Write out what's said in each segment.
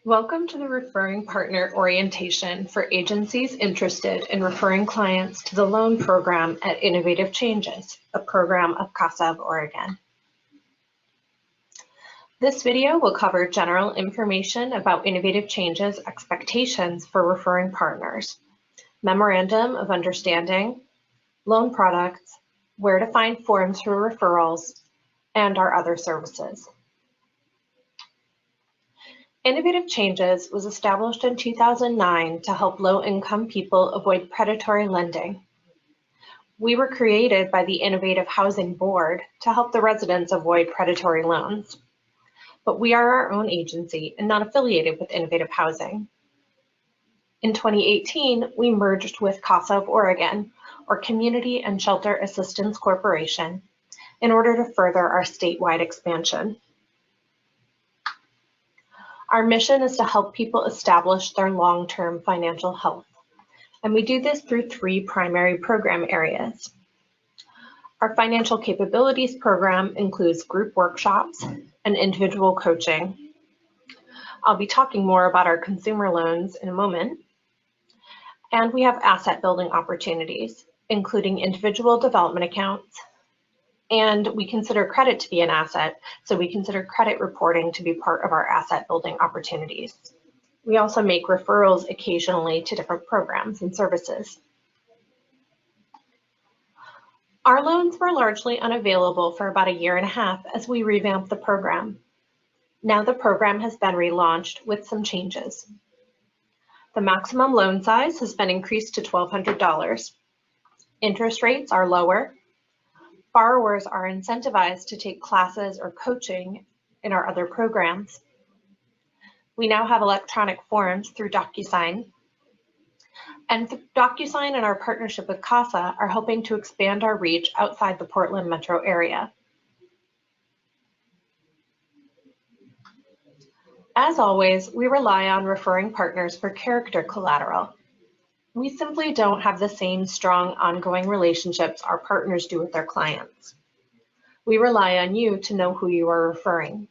Welcome to the Referring Partner Orientation for agencies interested in referring clients to the loan program at Innovative Changes, a program of CASA of Oregon. This video will cover general information about Innovative Changes expectations for referring partners, memorandum of understanding, loan products, where to find forms for referrals, and our other services. Innovative Changes was established in 2009 to help low-income people avoid predatory lending. We were created by the Innovative Housing Board to help the residents avoid predatory loans. But we are our own agency and not affiliated with Innovative Housing. In 2018, we merged with CASA of Oregon, or Community and Shelter Assistance Corporation, in order to further our statewide expansion. Our mission is to help people establish their long-term financial health, and we do this through three primary program areas. Our Financial Capabilities program includes group workshops and individual coaching. I'll be talking more about our consumer loans in a moment. And we have asset building opportunities, including individual development accounts, and we consider credit to be an asset, so we consider credit reporting to be part of our asset building opportunities. We also make referrals occasionally to different programs and services. Our loans were largely unavailable for about a year and a half as we revamped the program. Now the program has been relaunched with some changes. The maximum loan size has been increased to $1,200. Interest rates are lower. Borrowers are incentivized to take classes or coaching in our other programs. We now have electronic forms through DocuSign. And DocuSign and our partnership with CASA are helping to expand our reach outside the Portland metro area. As always, we rely on referring partners for character collateral. We simply don't have the same strong ongoing relationships our partners do with their clients. We rely on you to know who you are referring.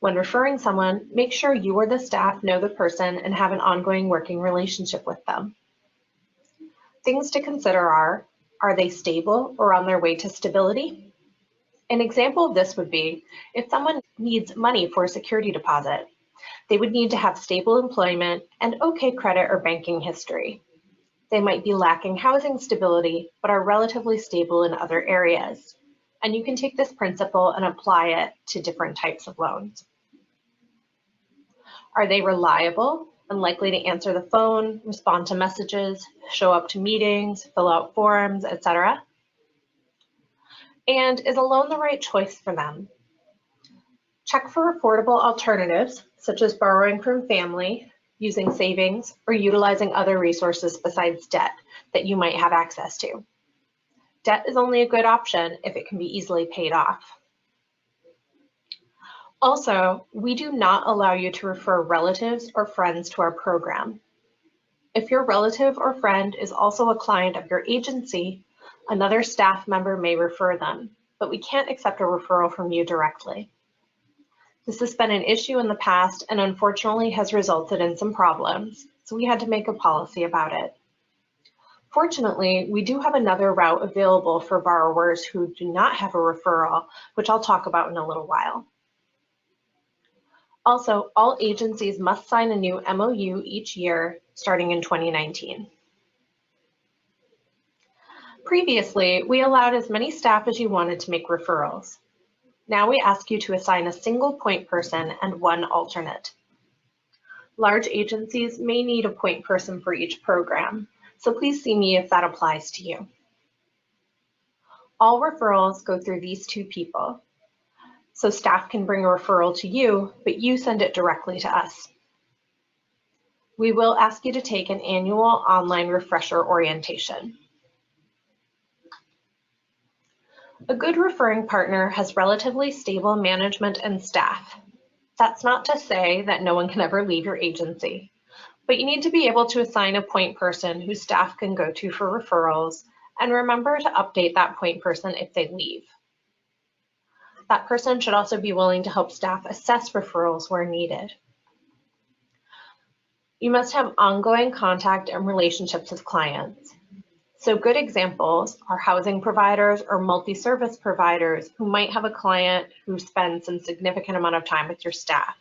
When referring someone, make sure you or the staff know the person and have an ongoing working relationship with them. Things to consider are they stable or on their way to stability? An example of this would be if someone needs money for a security deposit. They would need to have stable employment and okay credit or banking history. They might be lacking housing stability, but are relatively stable in other areas. And you can take this principle and apply it to different types of loans. Are they reliable and likely to answer the phone, respond to messages, show up to meetings, fill out forms, etc.? And is a loan the right choice for them? Check for affordable alternatives, such as borrowing from family, using savings, or utilizing other resources besides debt that you might have access to. Debt is only a good option if it can be easily paid off. Also, we do not allow you to refer relatives or friends to our program. If your relative or friend is also a client of your agency, another staff member may refer them, but we can't accept a referral from you directly. This has been an issue in the past and unfortunately has resulted in some problems, so we had to make a policy about it. Fortunately, we do have another route available for borrowers who do not have a referral, which I'll talk about in a little while. Also, all agencies must sign a new MOU each year starting in 2019. Previously, we allowed as many staff as you wanted to make referrals. Now we ask you to assign a single point person and one alternate. Large agencies may need a point person for each program, so please see me if that applies to you. All referrals go through these two people, so staff can bring a referral to you, but you send it directly to us. We will ask you to take an annual online refresher orientation. A good referring partner has relatively stable management and staff. That's not to say that no one can ever leave your agency, but you need to be able to assign a point person whose staff can go to for referrals, and remember to update that point person if they leave. That person should also be willing to help staff assess referrals where needed. You must have ongoing contact and relationships with clients. So good examples are housing providers or multi-service providers who might have a client who spends some significant amount of time with your staff.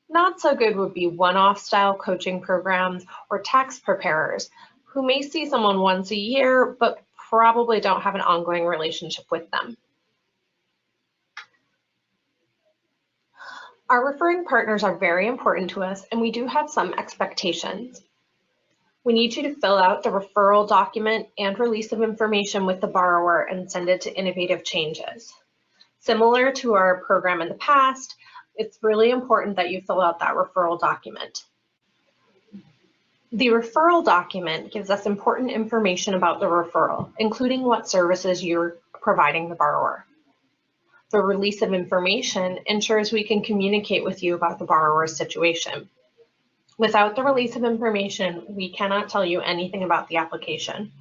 Not so good would be one-off style coaching programs or tax preparers who may see someone once a year but probably don't have an ongoing relationship with them. Our referring partners are very important to us, and we do have some expectations. We need you to fill out the referral document and release of information with the borrower and send it to Innovative Changes. Similar to our program in the past, it's really important that you fill out that referral document. The referral document gives us important information about the referral, including what services you're providing the borrower. The release of information ensures we can communicate with you about the borrower's situation. Without the release of information, we cannot tell you anything about the application.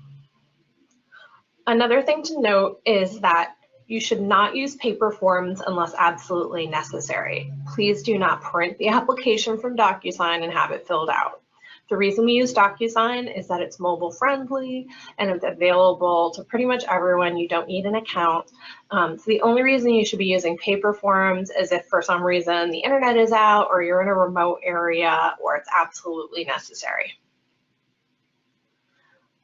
Another thing to note is that you should not use paper forms unless absolutely necessary. Please do not print the application from DocuSign and have it filled out. The reason we use DocuSign is that it's mobile friendly and it's available to pretty much everyone. You don't need an account. So the only reason you should be using paper forms is if for some reason the internet is out or you're in a remote area or it's absolutely necessary.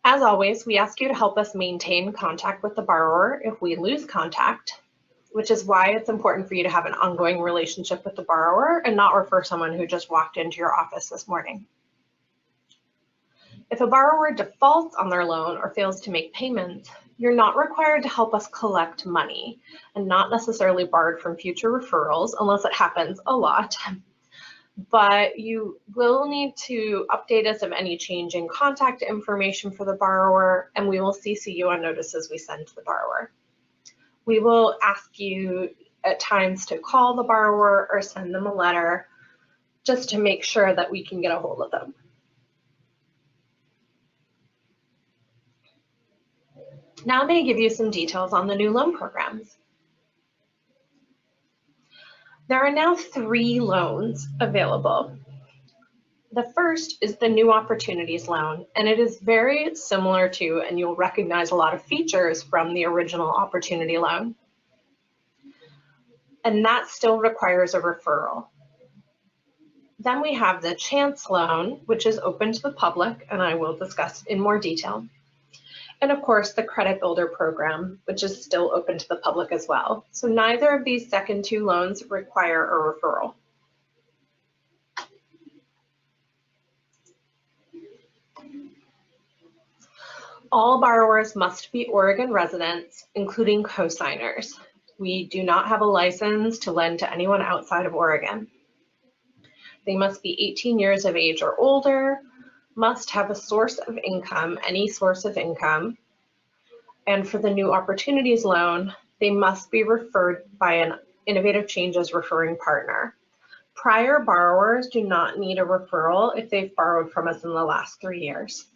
As always, we ask you to help us maintain contact with the borrower if we lose contact, which is why it's important for you to have an ongoing relationship with the borrower and not refer someone who just walked into your office this morning. If a borrower defaults on their loan or fails to make payments, you're not required to help us collect money and not necessarily barred from future referrals unless it happens a lot. But you will need to update us of any change in contact information for the borrower, and we will CC you on notices we send to the borrower. We will ask you at times to call the borrower or send them a letter just to make sure that we can get a hold of them. Now I'm going to give you some details on the new loan programs. There are now 3 loans available. The first is the New Opportunities Loan, and it is very similar to, and you'll recognize a lot of features from the original Opportunity Loan. And that still requires a referral. Then we have the Chance Loan, which is open to the public, and I will discuss in more detail. And of course, the Credit Builder program, which is still open to the public as well. So neither of these second 2 loans require a referral. All borrowers must be Oregon residents, including cosigners. We do not have a license to lend to anyone outside of Oregon. They must be 18 years of age or older, must have a source of income, any source of income, and for the New Opportunities Loan, they must be referred by an Innovative Changes referring partner. Prior borrowers do not need a referral if they've borrowed from us in the last 3 years.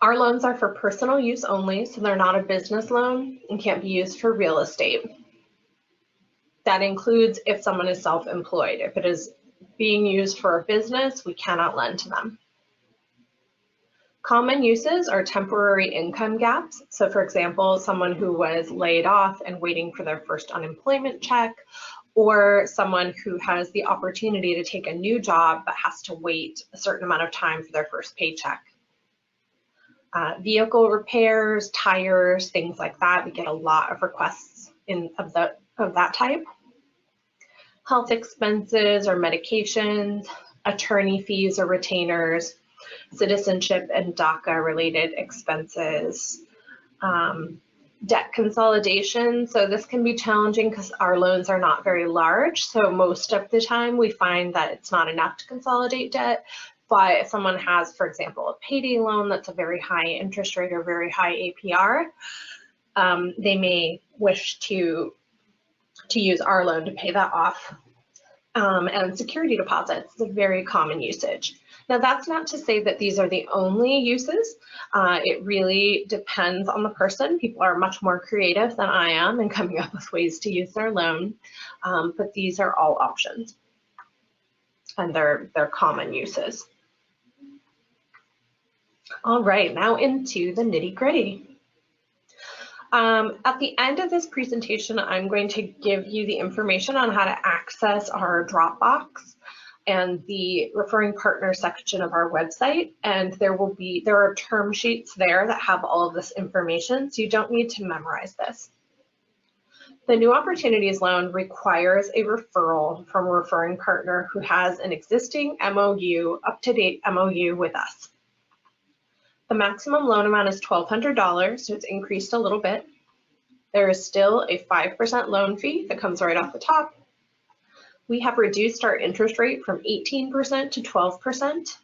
Our loans are for personal use only, so they're not a business loan and can't be used for real estate. That includes if someone is self-employed. If it is being used for a business, we cannot lend to them. Common uses are temporary income gaps. So for example, someone who was laid off and waiting for their first unemployment check, or someone who has the opportunity to take a new job but has to wait a certain amount of time for their first paycheck. Vehicle repairs, tires, things like that. We get a lot of requests of that type. Health expenses or medications, attorney fees or retainers, citizenship and DACA related expenses, debt consolidation. So this can be challenging because our loans are not very large. So most of the time we find that it's not enough to consolidate debt. But if someone has, for example, a payday loan that's a very high interest rate or very high APR, they may wish to use our loan to pay that off. and security deposits is a very common usage. Now, that's not to say that these are the only uses. It really depends on the person. People are much more creative than I am in coming up with ways to use their loan, but these are all options, and they're common uses. All right, now into the nitty-gritty. At the end of this presentation, I'm going to give you the information on how to access our Dropbox and the referring partner section of our website. And there are term sheets there that have all of this information, so you don't need to memorize this. The New Opportunities Loan requires a referral from a referring partner who has an existing MOU, up-to-date MOU with us. The maximum loan amount is $1,200, so it's increased a little bit. There is still a 5% loan fee that comes right off the top. We have reduced our interest rate from 18% to 12%,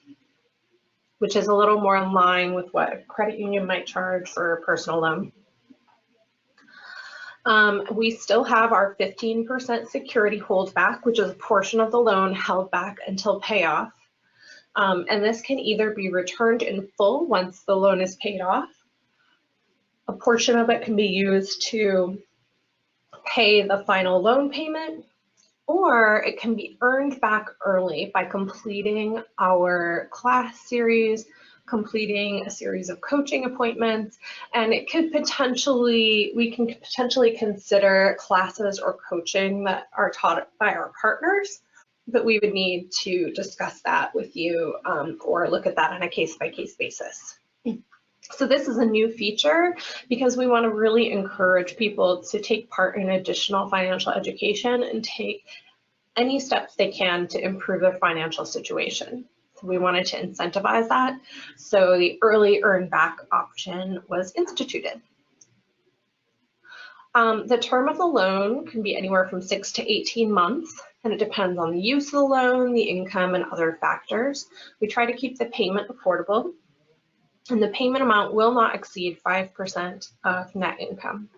which is a little more in line with what a credit union might charge for a personal loan. We still have our 15% security holdback, which is a portion of the loan held back until payoff. And this can either be returned in full once the loan is paid off. A portion of it can be used to pay the final loan payment, or it can be earned back early by completing our class series, completing a series of coaching appointments, and we can potentially consider classes or coaching that are taught by our partners, but we would need to discuss that with you or look at that on a case-by-case basis. So this is a new feature because we want to really encourage people to take part in additional financial education and take any steps they can to improve their financial situation. So we wanted to incentivize that. So the early earn back option was instituted. The term of the loan can be anywhere from 6 to 18 months, and it depends on the use of the loan, the income, and other factors. We try to keep the payment affordable, and the payment amount will not exceed 5% of net income.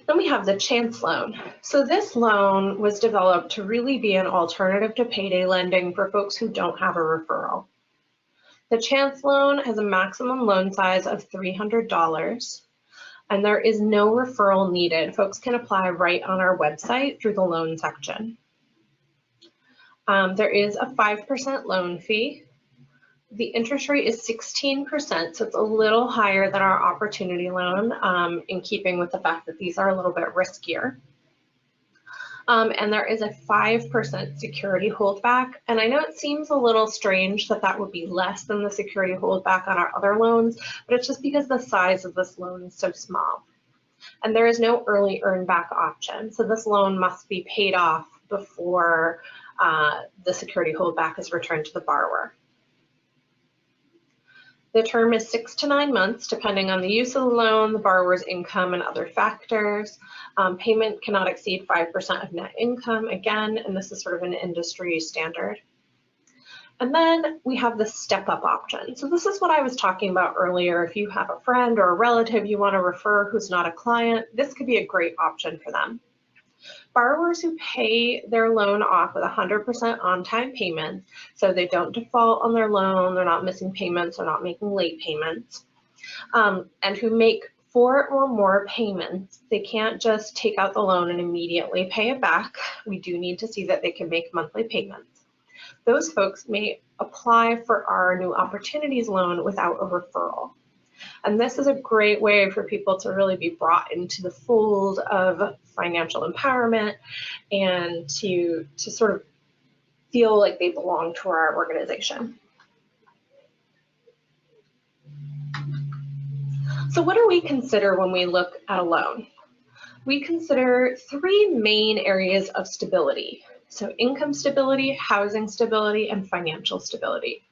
Then we have the Chance loan. So this loan was developed to really be an alternative to payday lending for folks who don't have a referral. The Chance loan has a maximum loan size of $300, and there is no referral needed. Folks can apply right on our website through the loan section. There is a 5% loan fee. The interest rate is 16%, so it's a little higher than our opportunity loan, in keeping with the fact that these are a little bit riskier. And there is a 5% security holdback. And I know it seems a little strange that that would be less than the security holdback on our other loans, but it's just because the size of this loan is so small. And there is no early earn back option. So this loan must be paid off before the security holdback is returned to the borrower. The term is 6 to 9 months, depending on the use of the loan, the borrower's income, and other factors. Payment cannot exceed 5% of net income, again, and this is sort of an industry standard. And then we have the step-up option. So this is what I was talking about earlier. If you have a friend or a relative you want to refer who's not a client, this could be a great option for them. Borrowers who pay their loan off with 100% on-time payment, so they don't default on their loan, they're not missing payments, they're not making late payments, and who make 4 or more payments, they can't just take out the loan and immediately pay it back. We do need to see that they can make monthly payments. Those folks may apply for our New Opportunities loan without a referral. And this is a great way for people to really be brought into the fold of financial empowerment and to sort of feel like they belong to our organization. So what do we consider when we look at a loan? We consider 3 main areas of stability. So income stability, housing stability, and financial stability.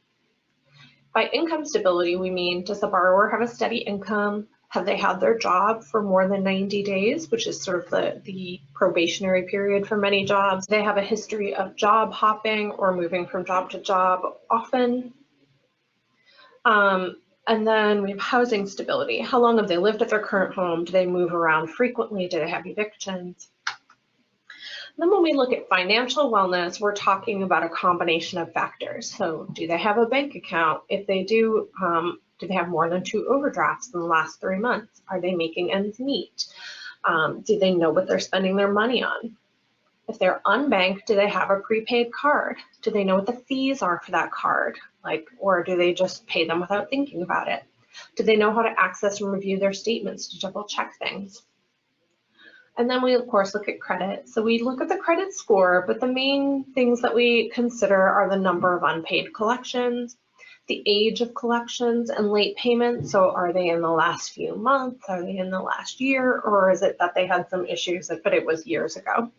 By income stability, we mean, does the borrower have a steady income? Have they had their job for more than 90 days, which is sort of the probationary period for many jobs? They have a history of job hopping or moving from job to job often. And then we have housing stability. How long have they lived at their current home? Do they move around frequently? Do they have evictions? Then when we look at financial wellness, we're talking about a combination of factors. So do they have a bank account? If they do they have more than 2 overdrafts in the last 3 months? Are they making ends meet? Do they know what they're spending their money on? If they're unbanked, do they have a prepaid card? Do they know what the fees are for that card? Or do they just pay them without thinking about it? Do they know how to access and review their statements to double check things? And then we, of course, look at credit. So we look at the credit score, but the main things that we consider are the number of unpaid collections, the age of collections, and late payments. So are they in the last few months? Are they in the last year? Or is it that they had some issues, but it was years ago?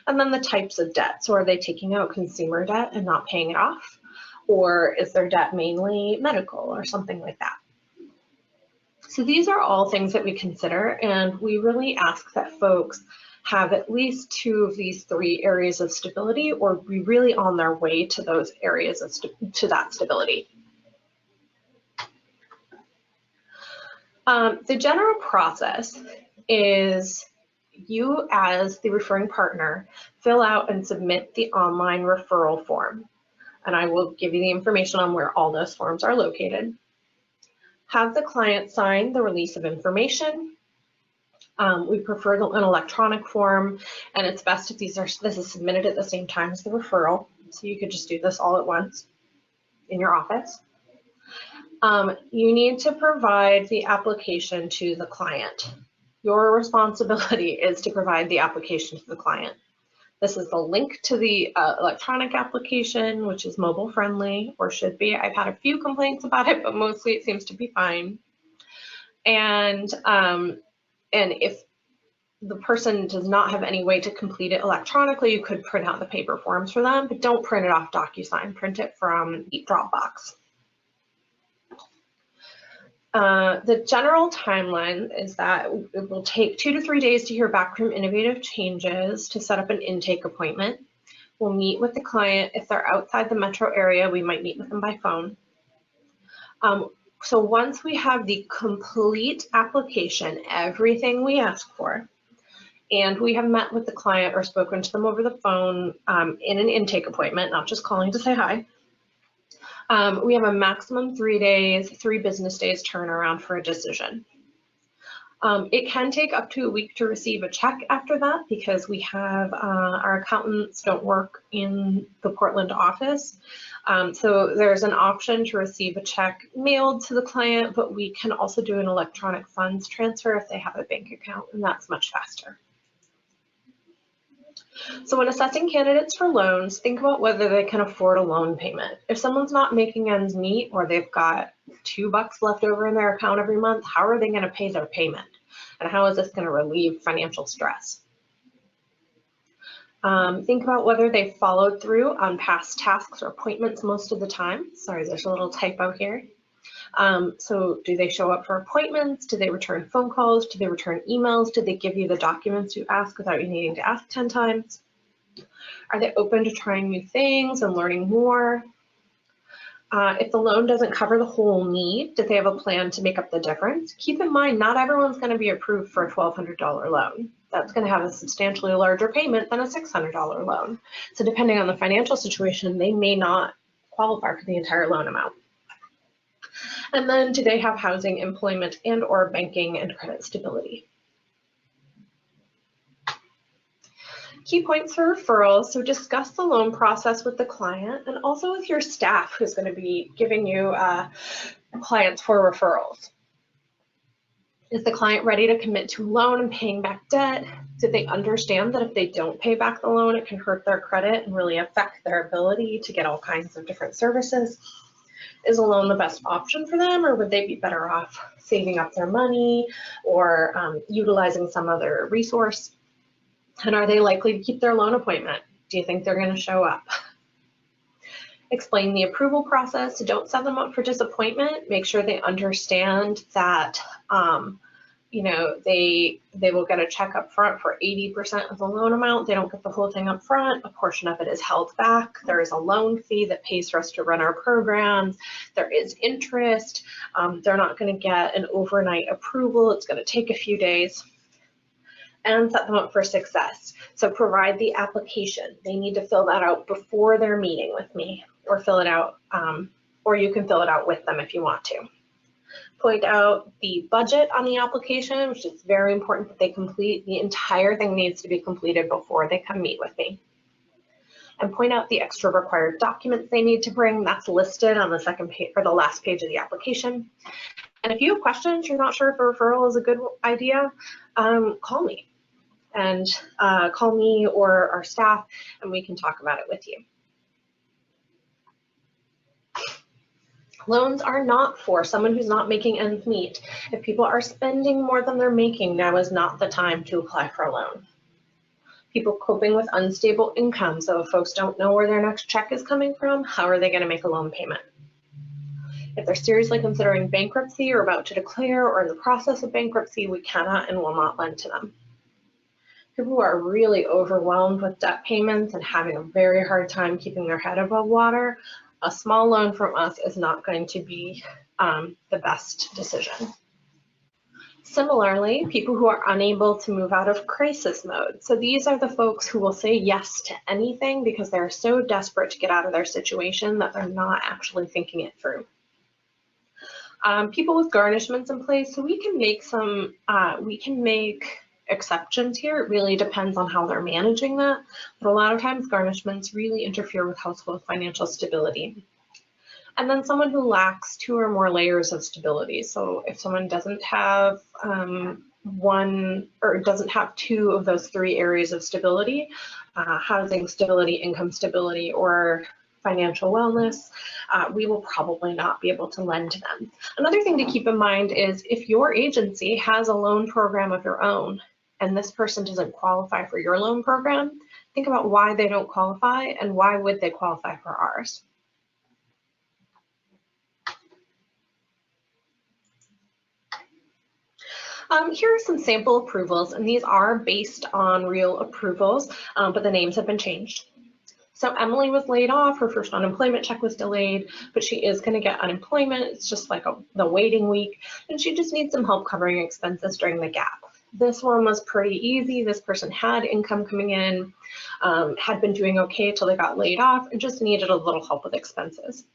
And then the types of debt. So are they taking out consumer debt and not paying it off? Or is their debt mainly medical or something like that? So these are all things that we consider, and we really ask that folks have at least 2 of these 3 areas of stability, or be really on their way to those areas of to that stability. The general process is you, as the referring partner, fill out and submit the online referral form, and I will give you the information on where all those forms are located. Have the client sign the release of information. We prefer an electronic form, and it's best if this is submitted at the same time as the referral. So you could just do this all at once in your office. You need to provide the application to the client. Your responsibility is to provide the application to the client. This is the link to the electronic application, which is mobile friendly, or should be. I've had a few complaints about it, but mostly it seems to be fine. And if the person does not have any way to complete it electronically, you could print out the paper forms for them, but don't print it off DocuSign. Print it from Dropbox. The general timeline is that it will take 2 to 3 days to hear back from Innovative Changes to set up an intake appointment. We'll meet with the client. If they're outside the metro area, we might meet with them by phone. So once we have the complete application, everything we ask for, and we have met with the client or spoken to them over the phone in an intake appointment, not just calling to say hi, we have a maximum 3 days, 3 business days turnaround for a decision. It can take up to a week to receive a check after that, because we have our accountants don't work in the Portland office. So there's an option to receive a check mailed to the client, but we can also do an electronic funds transfer if they have a bank account, and that's much faster. So when assessing candidates for loans, think about whether they can afford a loan payment. If someone's not making ends meet, or they've got $2 left over in their account every month, how are they going to pay their payment? And how is this going to relieve financial stress? Think about whether they've followed through on past tasks or appointments most of the time. Sorry, there's a little typo here. So do they show up for appointments? Do they return phone calls? Do they return emails? Do they give you the documents you ask without you needing to ask 10 times? Are they open to trying new things and learning more? If the loan doesn't cover the whole need, do they have a plan to make up the difference? Keep in mind, not everyone's going to be approved for a $1,200 loan. That's going to have a substantially larger payment than a $600 loan. So depending on the financial situation, they may not qualify for the entire loan amount. And then, do they have housing, employment, and or banking and credit stability? Key points for referrals. So discuss the loan process with the client and also with your staff who's going to be giving you clients for referrals. Is the client ready to commit to a loan and paying back debt? Do they understand that if they don't pay back the loan, it can hurt their credit and really affect their ability to get all kinds of different services? Is a loan the best option for them, or would they be better off saving up their money or utilizing some other resource? And are they likely to keep their loan appointment? Do you think they're going to show up? Explain the approval process. Don't set them up for disappointment. Make sure they understand that they will get a check up front for 80% of the loan amount. They don't get the whole thing up front. A portion of it is held back. There is a loan fee that pays for us to run our programs. There is interest. They're not going to get an overnight approval. It's going to take a few days. And set them up for success. So provide the application. They need to fill that out before their meeting with me, or fill it out, or you can fill it out with them if you want to. Point out the budget on the application, which is very important that they complete. The entire thing needs to be completed before they come meet with me. And point out the extra required documents they need to bring. That's listed on the second page or the last page of the application. And if you have questions, you're not sure if a referral is a good idea, call me. And call me or our staff, and we can talk about it with you. Loans are not for someone who's not making ends meet. If people are spending more than they're making, now is not the time to apply for a loan. People coping with unstable income, so if folks don't know where their next check is coming from, how are they going to make a loan payment? If they're seriously considering bankruptcy or about to declare or in the process of bankruptcy, we cannot and will not lend to them. People who are really overwhelmed with debt payments and having a very hard time keeping their head above water, a small loan from us is not going to be the best decision. Similarly, people who are unable to move out of crisis mode. So these are the folks who will say yes to anything because they're so desperate to get out of their situation that they're not actually thinking it through. People with garnishments in place, so we can make exceptions here. It really depends on how they're managing that, but a lot of times garnishments really interfere with household financial stability. And then someone who lacks 2 or more layers of stability. So if someone doesn't have one or doesn't have 2 of those 3 areas of stability, housing stability, income stability, or financial wellness, we will probably not be able to lend to them. Another thing to keep in mind is if your agency has a loan program of your own and this person doesn't qualify for your loan program, think about why they don't qualify and why would they qualify for ours. Here are some sample approvals, and these are based on real approvals, but the names have been changed. So Emily was laid off, her first unemployment check was delayed, but she is going to get unemployment. It's just like the waiting week, and she just needs some help covering expenses during the gap. This one was pretty easy. This person had income coming in, had been doing okay till they got laid off, and just needed a little help with expenses.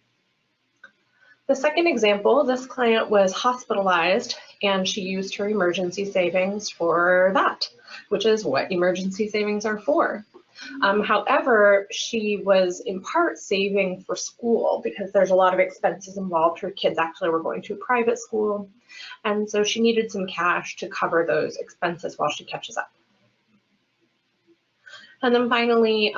The second example, this client was hospitalized and she used her emergency savings for that, which is what emergency savings are for. However, she was in part saving for school because there's a lot of expenses involved. Her kids actually were going to a private school, and so she needed some cash to cover those expenses while she catches up. And then finally,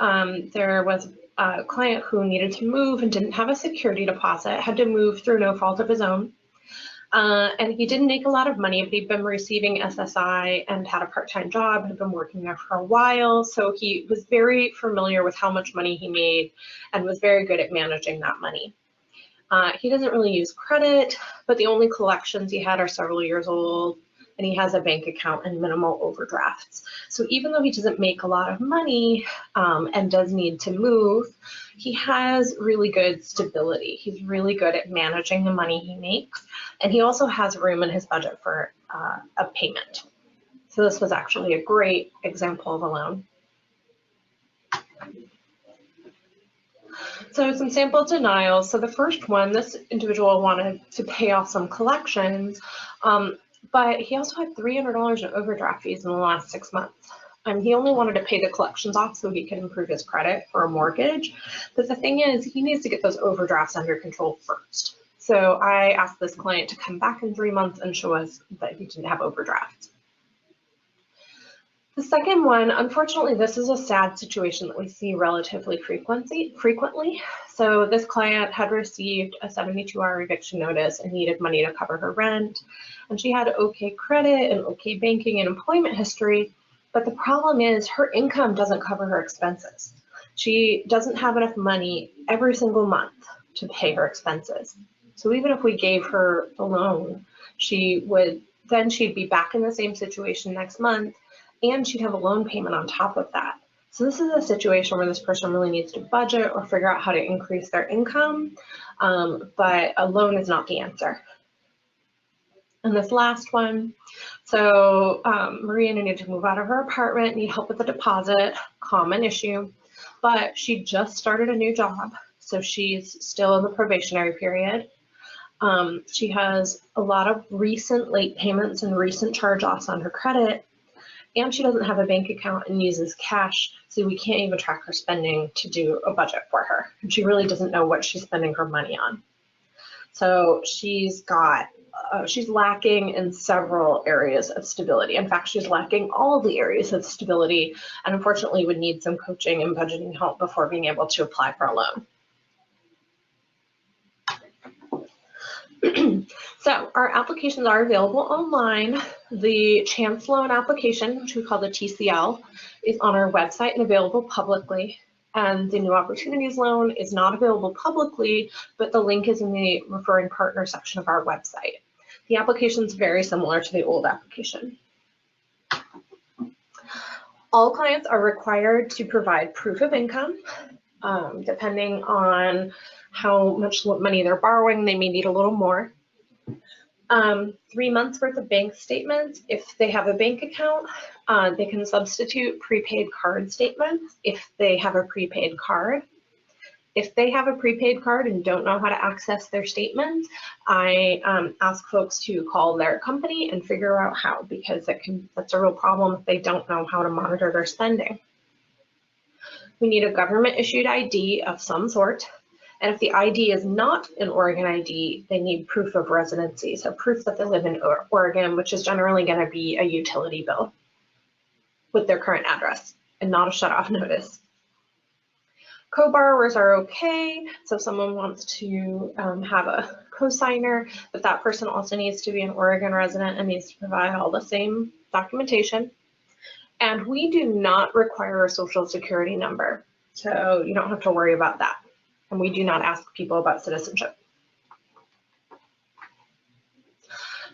there was a client who needed to move and didn't have a security deposit, had to move through no fault of his own. And he didn't make a lot of money, but he'd been receiving SSI and had a part-time job, had been working there for a while. So he was very familiar with how much money he made and was very good at managing that money. He doesn't really use credit, but the only collections he had are several years old, and he has a bank account and minimal overdrafts. So even though he doesn't make a lot of money and does need to move, he has really good stability. He's really good at managing the money he makes, and he also has room in his budget for a payment. So this was actually a great example of a loan. So some sample denials. So the first one, this individual wanted to pay off some collections, but he also had $300 in overdraft fees in the last 6 months. And he only wanted to pay the collections off so he could improve his credit for a mortgage. But the thing is, he needs to get those overdrafts under control first. So I asked this client to come back in 3 months and show us that he didn't have overdrafts. The second one, unfortunately, this is a sad situation that we see relatively frequently. So this client had received a 72-hour eviction notice and needed money to cover her rent. And she had okay credit and okay banking and employment history, but the problem is her income doesn't cover her expenses. She doesn't have enough money every single month to pay her expenses. So even if we gave her the loan, she would then she'd be back in the same situation next month, and she'd have a loan payment on top of that. So this is a situation where this person really needs to budget or figure out how to increase their income, but a loan is not the answer. And this last one, so Maria needed to move out of her apartment, need help with the deposit, common issue, but she just started a new job, so she's still in the probationary period. She has a lot of recent late payments and recent charge-offs on her credit, and she doesn't have a bank account and uses cash, so we can't even track her spending to do a budget for her. And she really doesn't know what she's spending her money on. So she's lacking in several areas of stability. In fact, she's lacking all the areas of stability, and unfortunately would need some coaching and budgeting help before being able to apply for a loan. So our applications are available online. The Chance Loan application, which we call the TCL, is on our website and available publicly. And the New Opportunities Loan is not available publicly, but the link is in the Referring Partner section of our website. The application is very similar to the old application. All clients are required to provide proof of income. Depending on how much money they're borrowing, they may need a little more. 3 months worth of bank statements. If they have a bank account, they can substitute prepaid card statements if they have a prepaid card. If they have a prepaid card and don't know how to access their statements, I ask folks to call their company and figure out how, because that's a real problem if they don't know how to monitor their spending. We need a government issued ID of some sort. And if the ID is not an Oregon ID, they need proof of residency, so proof that they live in Oregon, which is generally going to be a utility bill with their current address and not a shut-off notice. Co-borrowers are okay, so if someone wants to have a co-signer, but that person also needs to be an Oregon resident and needs to provide all the same documentation. And we do not require a social security number, so you don't have to worry about that. And we do not ask people about citizenship.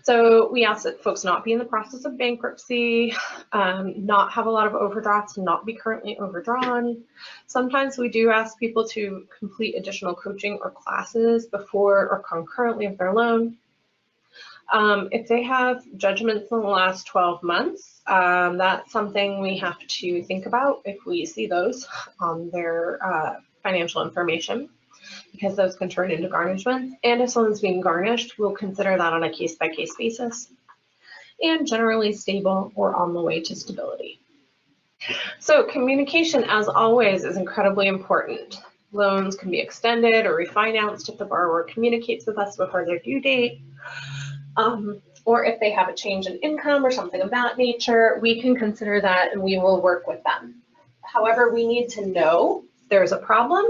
So we ask that folks not be in the process of bankruptcy, not have a lot of overdrafts, not be currently overdrawn. Sometimes we do ask people to complete additional coaching or classes before or concurrently with their loan. If they have judgments in the last 12 months, that's something we have to think about if we see those on their financial information, because those can turn into garnishments. And if someone's being garnished, we'll consider that on a case-by-case basis. And generally stable or on the way to stability. So communication, as always, is incredibly important. Loans can be extended or refinanced if the borrower communicates with us before their due date. Or if they have a change in income or something of that nature, we can consider that and we will work with them. However, we need to know there's a problem.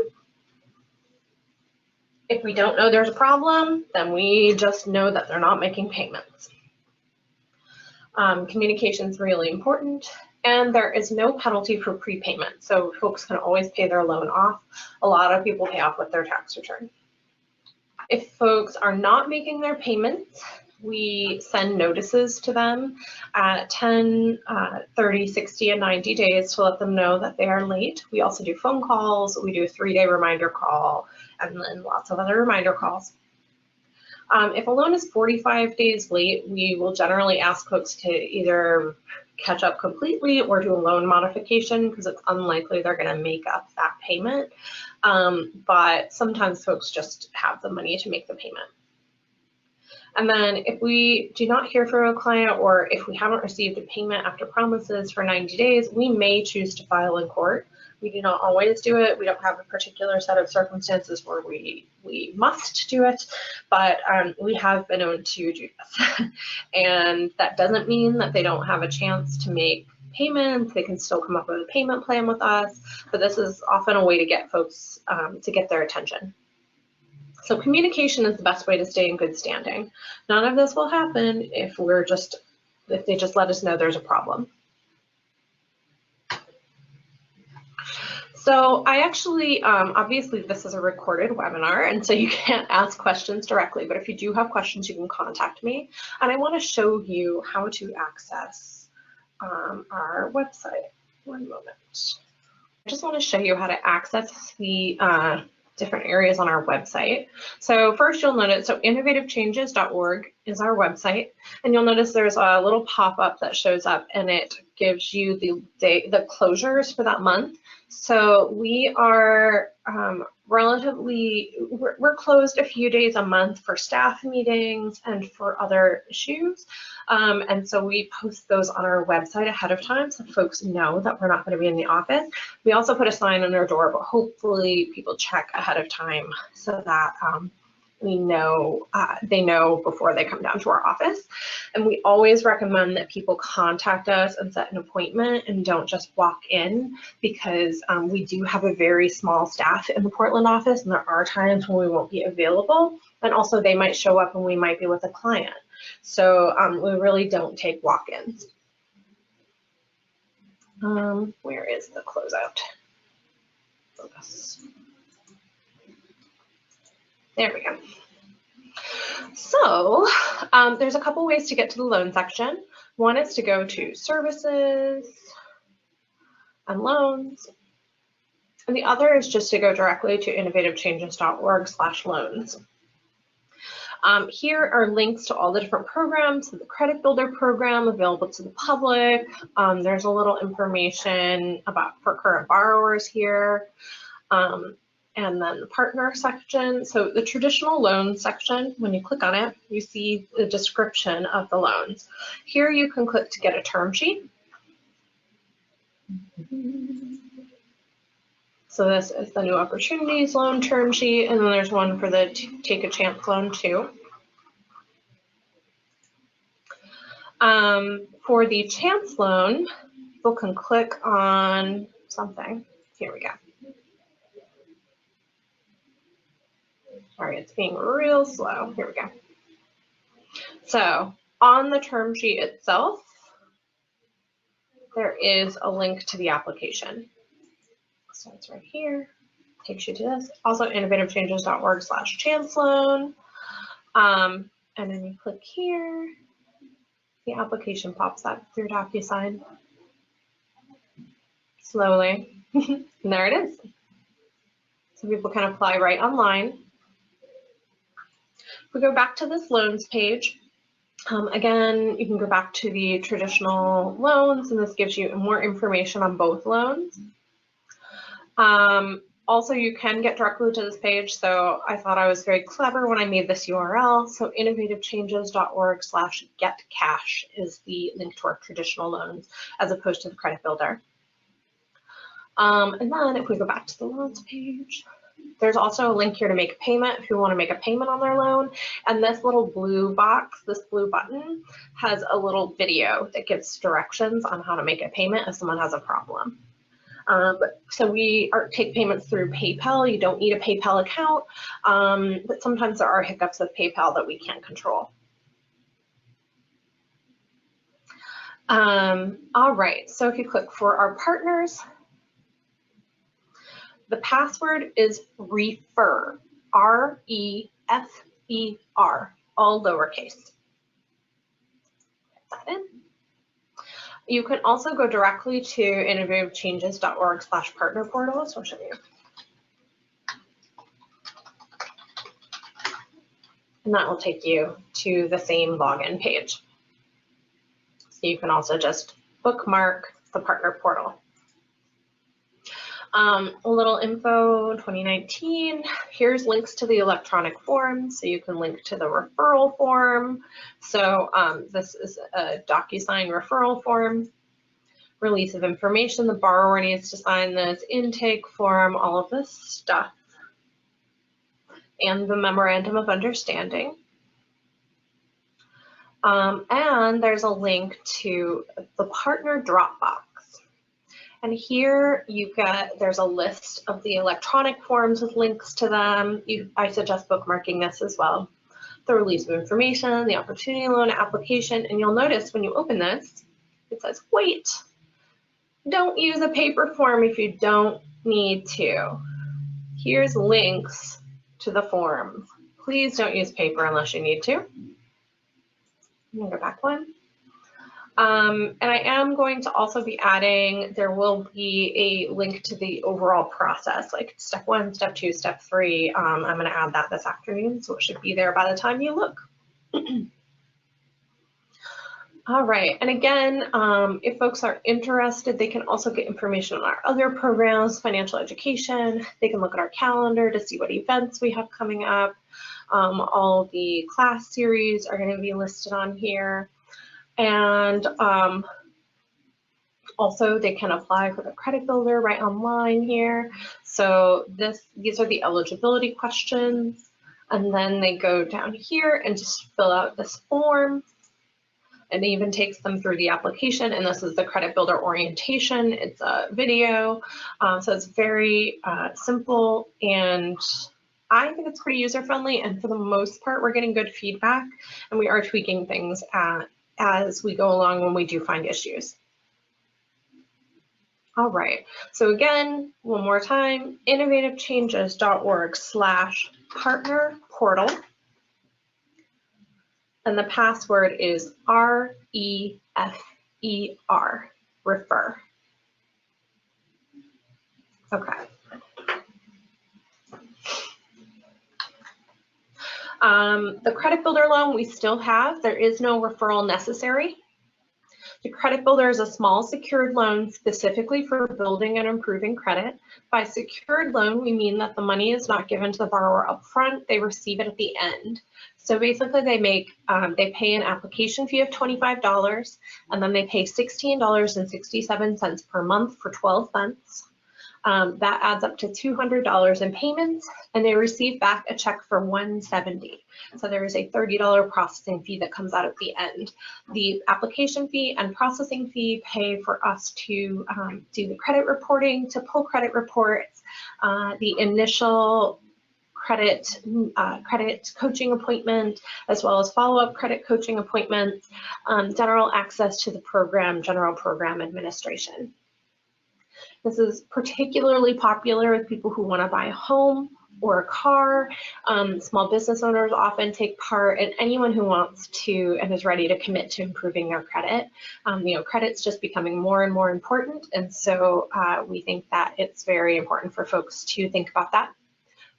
If we don't know there's a problem, then we just know that they're not making payments. Communication is really important, and there is no penalty for prepayment, so folks can always pay their loan off. A lot of people pay off with their tax return. If folks are not making their payments, we send notices to them at 10, 30, 60, and 90 days to let them know that they are late. We also do phone calls. We do a 3-day reminder call, and then lots of other reminder calls. If a loan is 45 days late, we will generally ask folks to either catch up completely or do a loan modification, because it's unlikely they're going to make up that payment. But sometimes folks just have the money to make the payment. And then if we do not hear from a client, or if we haven't received a payment after promises for 90 days, we may choose to file in court. We do not always do it. We don't have a particular set of circumstances where we must do it, but we have been known to do this. And that doesn't mean that they don't have a chance to make payments. They can still come up with a payment plan with us, but this is often a way to get folks to get their attention. So communication is the best way to stay in good standing. None of this will happen if they just let us know there's a problem. So I actually, obviously this is a recorded webinar, and so you can't ask questions directly, but if you do have questions, you can contact me. And I want to show you how to access our website. One moment. I just want to show you how to access the different areas on our website. So first you'll notice, so innovativechanges.org is our website, and you'll notice there's a little pop-up that shows up and it gives you the closures for that month. So we are we're closed a few days a month for staff meetings and for other issues. And so we post those on our website ahead of time so folks know that we're not going to be in the office. We also put a sign on our door, but hopefully people check ahead of time so that we know, they know before they come down to our office. And we always recommend that people contact us and set an appointment and don't just walk in, because we do have a very small staff in the Portland office, and there are times when we won't be available. And also they might show up and we might be with a client. So we really don't take walk-ins. Where is the closeout? Focus. There we go. So there's a couple ways to get to the loan section. One is to go to services and loans. And the other is just to go directly to innovativechanges.org/loans. Here are links to all the different programs, the Credit Builder program available to the public. There's a little information for current borrowers here. And then the partner section. So the traditional loan section, when you click on it, you see the description of the loans. Here you can click to get a term sheet. So this is the New Opportunities loan term sheet, and then there's one for the Take a Chance loan too. For the Chance loan, people can click on something. Here we go. Sorry, it's being real slow. Here we go. So on the term sheet itself, there is a link to the application. So it's right here, takes you to this. Also innovativechanges.org/chance loan. And then you click here, the application pops up through DocuSign. Slowly, and there it is. So people can apply right online. If we go back to this loans page, again, you can go back to the traditional loans, and this gives you more information on both loans. Also, you can get directly to this page, so I thought I was very clever when I made this URL. So innovativechanges.org/getcash is the link to our traditional loans as opposed to the Credit Builder. And then if we go back to the loans page, there's also a link here to make a payment if you want to make a payment on their loan. And this little blue box, this blue button, has a little video that gives directions on how to make a payment if someone has a problem. So we take payments through PayPal. You don't need a PayPal account, but sometimes there are hiccups with PayPal that we can't control. All right, so if you click for our partners, the password is REFER, R-E-F-E-R, all lowercase. Put that in. You can also go directly to innovativechanges.org/partner portal. So I'll show you. And that will take you to the same login page. So you can also just bookmark the partner portal. A little info, 2019, here's links to the electronic forms, so you can link to the referral form. So this is a DocuSign referral form, release of information, the borrower needs to sign this, intake form, all of this stuff, and the memorandum of understanding. And there's a link to the partner Dropbox. And here there's a list of the electronic forms with links to them. I suggest bookmarking this as well. The release of information, the opportunity loan application, and you'll notice when you open this, it says, wait, don't use a paper form if you don't need to. Here's links to the forms. Please don't use paper unless you need to. I'm gonna go back one. And I am going to also be adding, there will be a link to the overall process, like step 1, step 2, step 3. I'm going to add that this afternoon, so it should be there by the time you look. All right, and again, if folks are interested, they can also get information on our other programs, financial education. They can look at our calendar to see what events we have coming up. All the class series are going to be listed on here. And also they can apply for the credit builder right online here. So these are the eligibility questions, and then they go down here and just fill out this form, and it even takes them through the application. And this is the credit builder orientation. It's a video, so it's very simple, and I think it's pretty user friendly, and for the most part we're getting good feedback, and we are tweaking things as we go along when we do find issues. All right, so again, one more time, innovativechanges.org/partner portal. And the password is REFER, refer. Okay. The credit builder loan we still have, there is no referral necessary. The credit builder is a small secured loan specifically for building and improving credit. By secured loan, we mean that the money is not given to the borrower up front, they receive it at the end. So basically they pay an application fee of $25, and then they pay $16.67 per month for 12 months. That adds up to $200 in payments, and they receive back a check for $170. So there is a $30 processing fee that comes out at the end. The application fee and processing fee pay for us to do the credit reporting, to pull credit reports, the initial credit coaching appointment, as well as follow-up credit coaching appointments, general access to the program, general program administration. This is particularly popular with people who want to buy a home or a car. Small business owners often take part, and anyone who wants to and is ready to commit to improving their credit. Credit's just becoming more and more important, and so we think that it's very important for folks to think about that.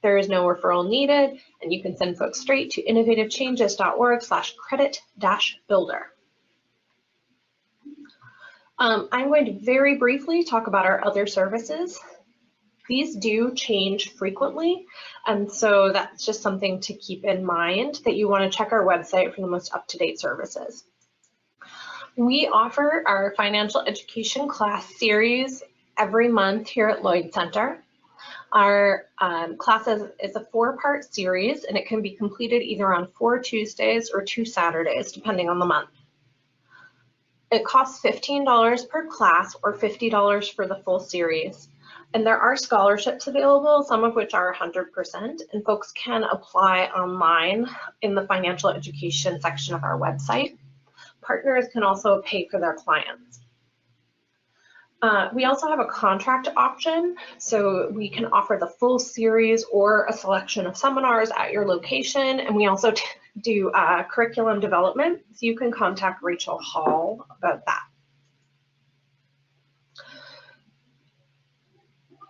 There is no referral needed, and you can send folks straight to innovativechanges.org/credit-builder. I'm going to very briefly talk about our other services. These do change frequently, and so that's just something to keep in mind, that you want to check our website for the most up-to-date services. We offer our financial education class series every month here at Lloyd Center. Our class is a 4-part series, and it can be completed either on 4 Tuesdays or 2 Saturdays, depending on the month. It costs $15 per class or $50 for the full series. And there are scholarships available, some of which are 100%, and folks can apply online in the financial education section of our website. Partners can also pay for their clients. We also have a contract option, so we can offer the full series or a selection of seminars at your location, and we also do curriculum development, so you can contact Rachel Hall about that.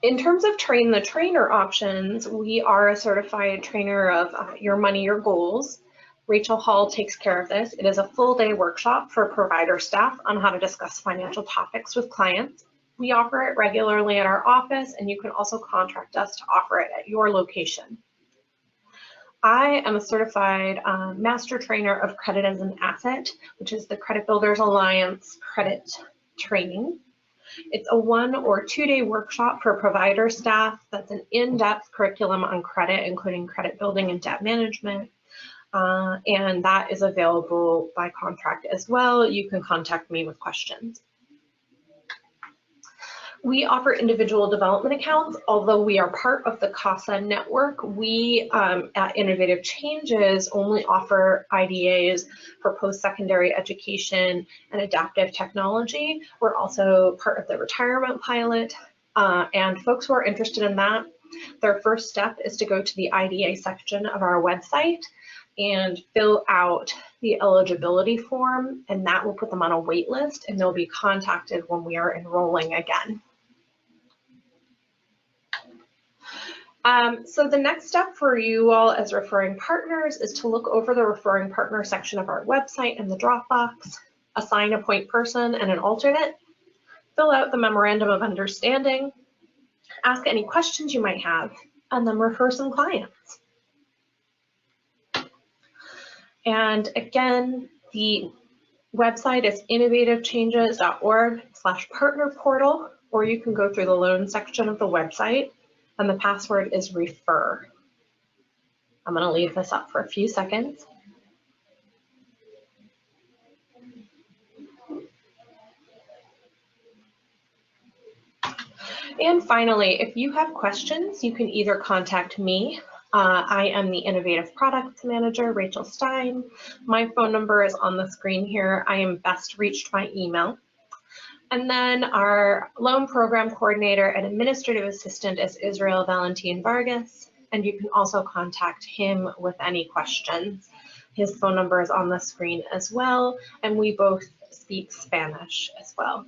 In terms of train the trainer options, we are a certified trainer of Your Money, Your Goals. Rachel Hall takes care of this. It is a full-day workshop for provider staff on how to discuss financial topics with clients. We offer it regularly at our office, and you can also contract us to offer it at your location. I am a certified master trainer of Credit as an Asset, which is the Credit Builders Alliance credit training. It's a 1 or 2-day workshop for provider staff that's an in-depth curriculum on credit, including credit building and debt management. And that is available by contract as well. You can contact me with questions. We offer individual development accounts. Although we are part of the CASA network, we at Innovative Changes only offer IDAs for post-secondary education and adaptive technology. We're also part of the retirement pilot. And folks who are interested in that, their first step is to go to the IDA section of our website and fill out the eligibility form, and that will put them on a wait list, and they'll be contacted when we are enrolling again. So the next step for you all as referring partners is to look over the referring partner section of our website in the Dropbox, assign a point person and an alternate, fill out the memorandum of understanding, ask any questions you might have, and then refer some clients. And again, the website is innovativechanges.org/partner portal, or you can go through the loan section of the website, and the password is refer. I'm going to leave this up for a few seconds. And finally, if you have questions, you can either contact me. I am the Innovative Products Manager, Rachel Stein. My phone number is on the screen here. I am best reached by email. And then our loan program coordinator and administrative assistant is Israel Valentin Vargas, and you can also contact him with any questions. His phone number is on the screen as well, and we both speak Spanish as well.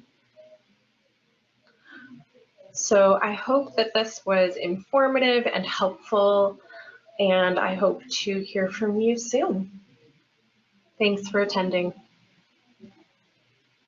So I hope that this was informative and helpful, and I hope to hear from you soon. Thanks for attending.